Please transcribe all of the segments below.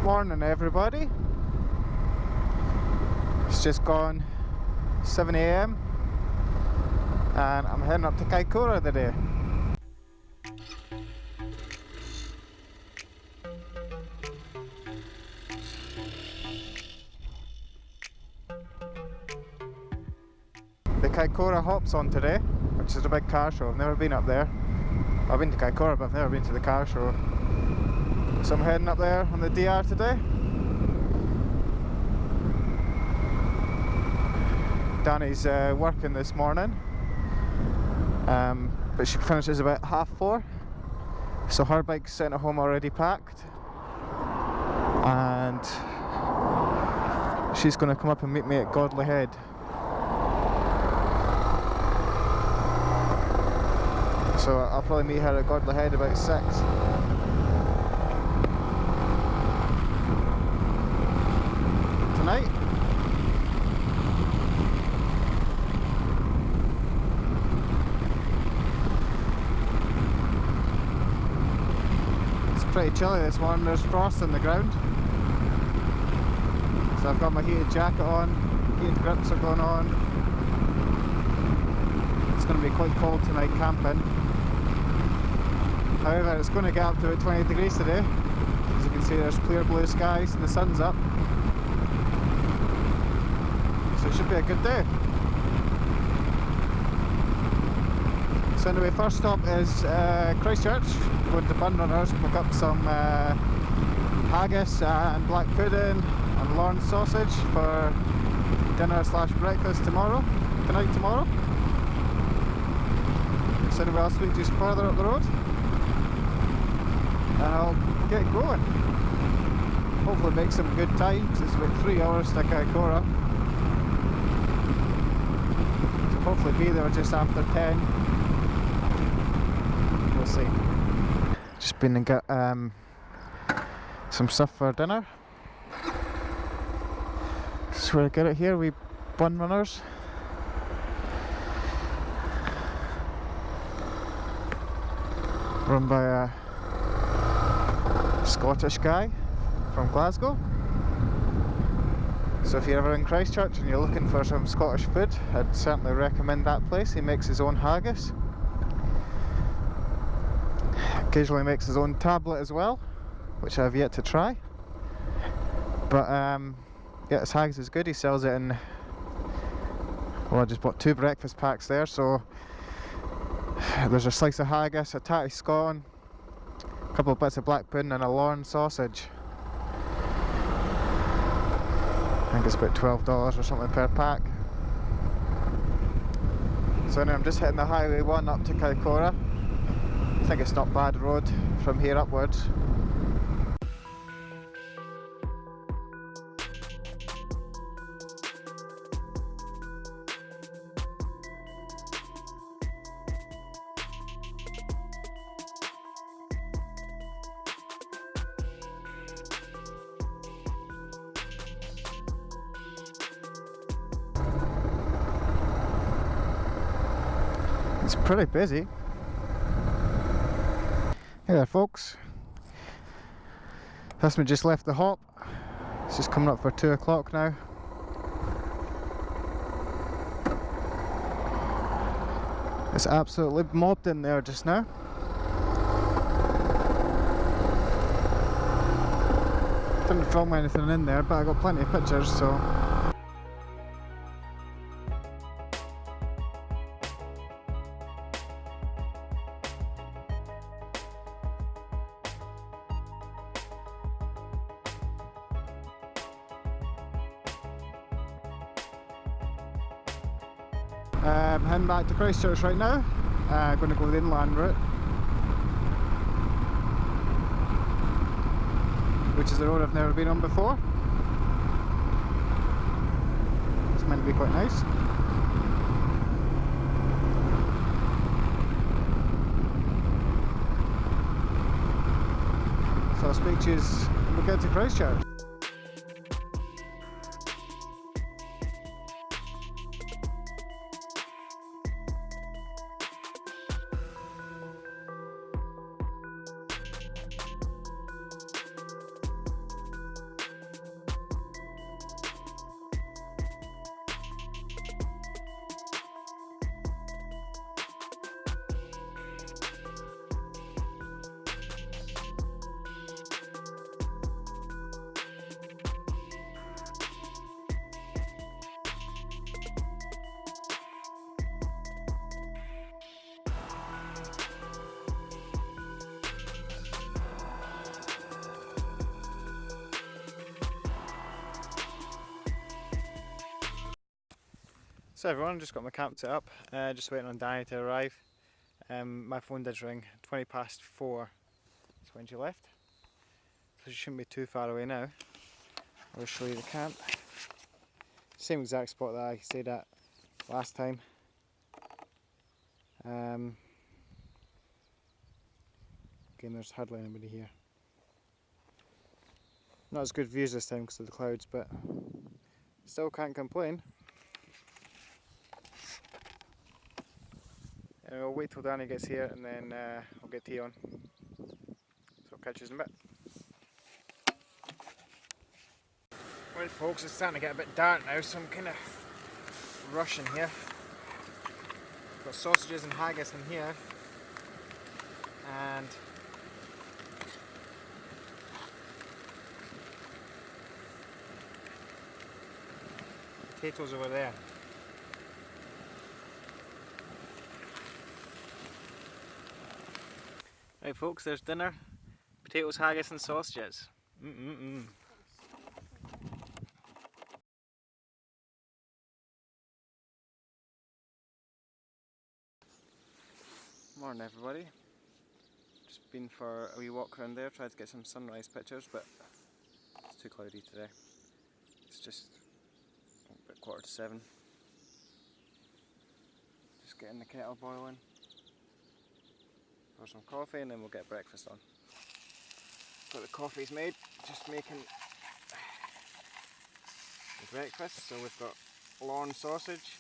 Morning everybody. It's just gone 7 AM and I'm heading up to Kaikoura today. The Kaikoura Hop's on today, which is a big car show. I've never been up there. I've been to Kaikoura, but I've never been to the car show. So I'm heading up there on the DR today. Danni's working this morning, but she finishes about 4:30. So her bike's sitting at home already packed, and she's going to come up and meet me at Godley Head. So I'll probably meet her at Godley Head about 6. Tonight. It's pretty chilly this morning, there's frost on the ground. So I've got my heated jacket on, heated grips are going on. It's going to be quite cold tonight camping. However, it's going to get up to about 20 degrees today. As you can see, there's clear blue skies and the sun's up. So it should be a good day. So anyway, first stop is Christchurch. Going to Bunrunners, pick up some haggis and black pudding and Lorne sausage for dinner / breakfast tomorrow. So anyway, I'll speak to you further up the road and I'll get going. Hopefully make some good time, because it's about 3 hours to Kaikoura. So hopefully be there just after 10. We'll see. Just been and got some stuff for dinner. This is where I get it here, we Bunrunners. Run by a Scottish guy from Glasgow. So if you're ever in Christchurch and you're looking for some Scottish food, I'd certainly recommend that place. He makes his own haggis. Occasionally makes his own tablet as well, which I've yet to try. But yeah, his haggis is good. He sells it in, well, I just bought 2 breakfast packs there, so there's a slice of haggis, a tatty scone, a couple of bits of black pudding and a Lorne sausage. I think it's about $12 or something per pack. So anyway, I'm just hitting the Highway 1 up to Kaikoura. I think it's not bad road from here upwards. It's pretty busy. Hey there folks, this one just left the hop. It's just coming up for 2 o'clock now. It's absolutely mobbed in there just now. Didn't film anything in there, but I got plenty of pictures, so I'm heading back to Christchurch right now. I'm going to go the inland route, which is a road I've never been on before. It's meant to be quite nice. So I'll speak to you when we get to Christchurch. So everyone, just got my camp set up, just waiting on Danni to arrive. My phone did ring 20 past 4, that's when she left. So she shouldn't be too far away now. I'll show you the camp. Same exact spot that I stayed at last time. Again, there's hardly anybody here. Not as good views this time because of the clouds, but still can't complain. And we'll wait till Danni gets here and then I'll get tea on. So I'll catch you in a bit. Right folks, it's starting to get a bit dark now, so I'm kind of rushing here. Got sausages and haggis in here, and potatoes over there. Right folks, there's dinner. Potatoes, haggis and sausages. Morning everybody. Just been for a wee walk around there, tried to get some sunrise pictures, but it's too cloudy today. It's just about 7:15. Just getting the kettle boiling. Pour some coffee and then we'll get breakfast on. Got the coffees made, just making the breakfast. So we've got lawn sausage,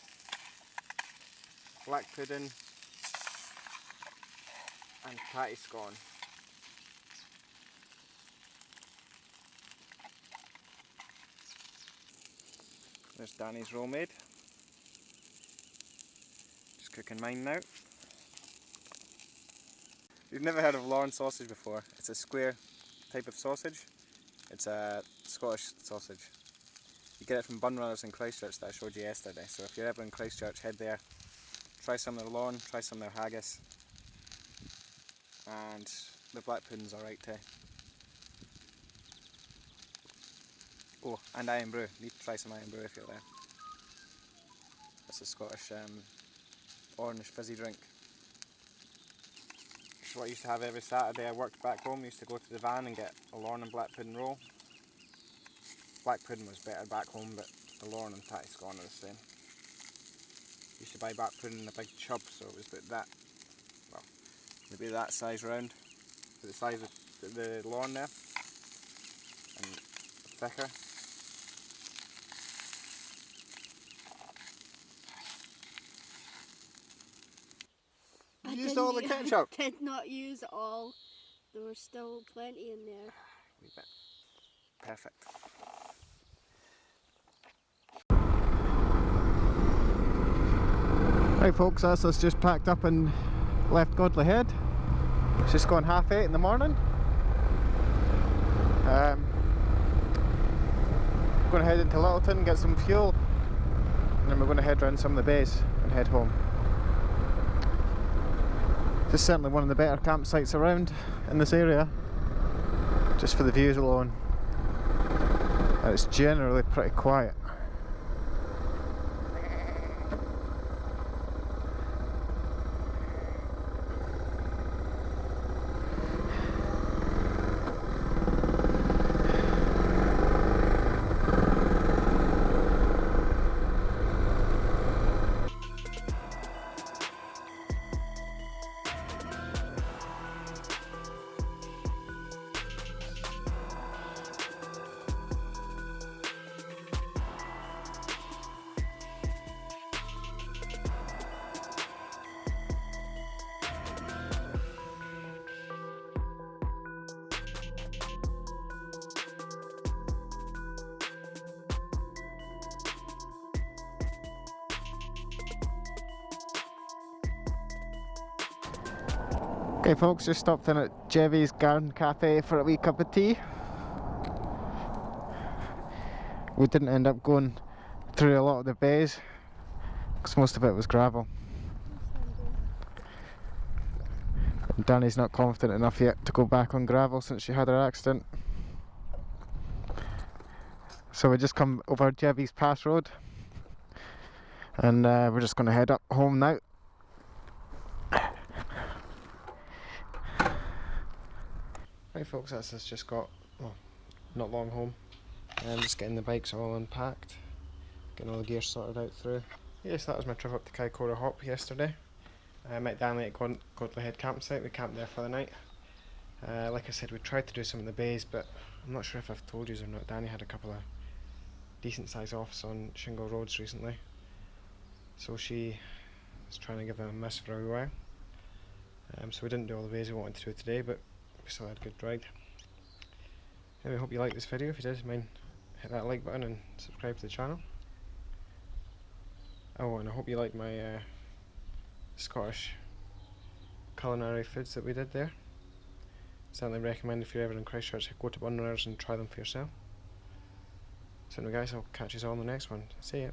black pudding and patty scone. There's Danni's roll made. Just cooking mine now. If you've never heard of lawn sausage before, it's a square type of sausage. It's a Scottish sausage. You get it from Bun Brothers in Christchurch that I showed you yesterday. So if you're ever in Christchurch, head there. Try some of their lawn, try some of their haggis. And the black pudding's alright too. Oh, and iron brew. You need to try some iron brew if you're there. That's a Scottish orange fizzy drink. It's what I used to have every Saturday. I worked back home, I used to go to the van and get a lawn and black pudding roll. Black pudding was better back home, but the lawn and patty scone are the same. Used to buy black pudding in a big tub, so it was about that. Well, maybe that size round, the size of the lawn there, and thicker. You used all the ketchup? I did not use it all. There was still plenty in there. Wee bit. Perfect. Right folks, that's us just packed up and left Godley Head. It's just gone 8:30 in the morning. We're going to head into Littleton, get some fuel, and then we're going to head round some of the bays and head home. This is certainly one of the better campsites around in this area, just for the views alone. And it's generally pretty quiet. Okay folks, just stopped in at Jevy's Garden Cafe for a wee cup of tea. We didn't end up going through a lot of the bays because most of it was gravel. And Danni's not confident enough yet to go back on gravel since she had her accident. So we just come over Jevy's Pass Road. And we're just going to head up home now. Right folks, that's us just got, well, not long home. Just getting the bikes all unpacked, getting all the gear sorted out through. Yes, that was my trip up to Kaikoura Hop yesterday. I met Danni at Godley Head campsite. We camped there for the night. Like I said, we tried to do some in the bays, but I'm not sure if I've told you or not. Danni had a couple of decent sized offs on shingle roads recently, so she was trying to give them a miss for a while. So we didn't do all the bays we wanted to do today, but we still had a good ride. Anyway, I hope you liked this video. If you did, mind hit that like button and subscribe to the channel. Oh, and I hope you liked my Scottish culinary foods that we did there. Certainly recommend if you're ever in Christchurch, go to Bunrunners and try them for yourself. So anyway guys, I'll catch you all in the next one. See ya.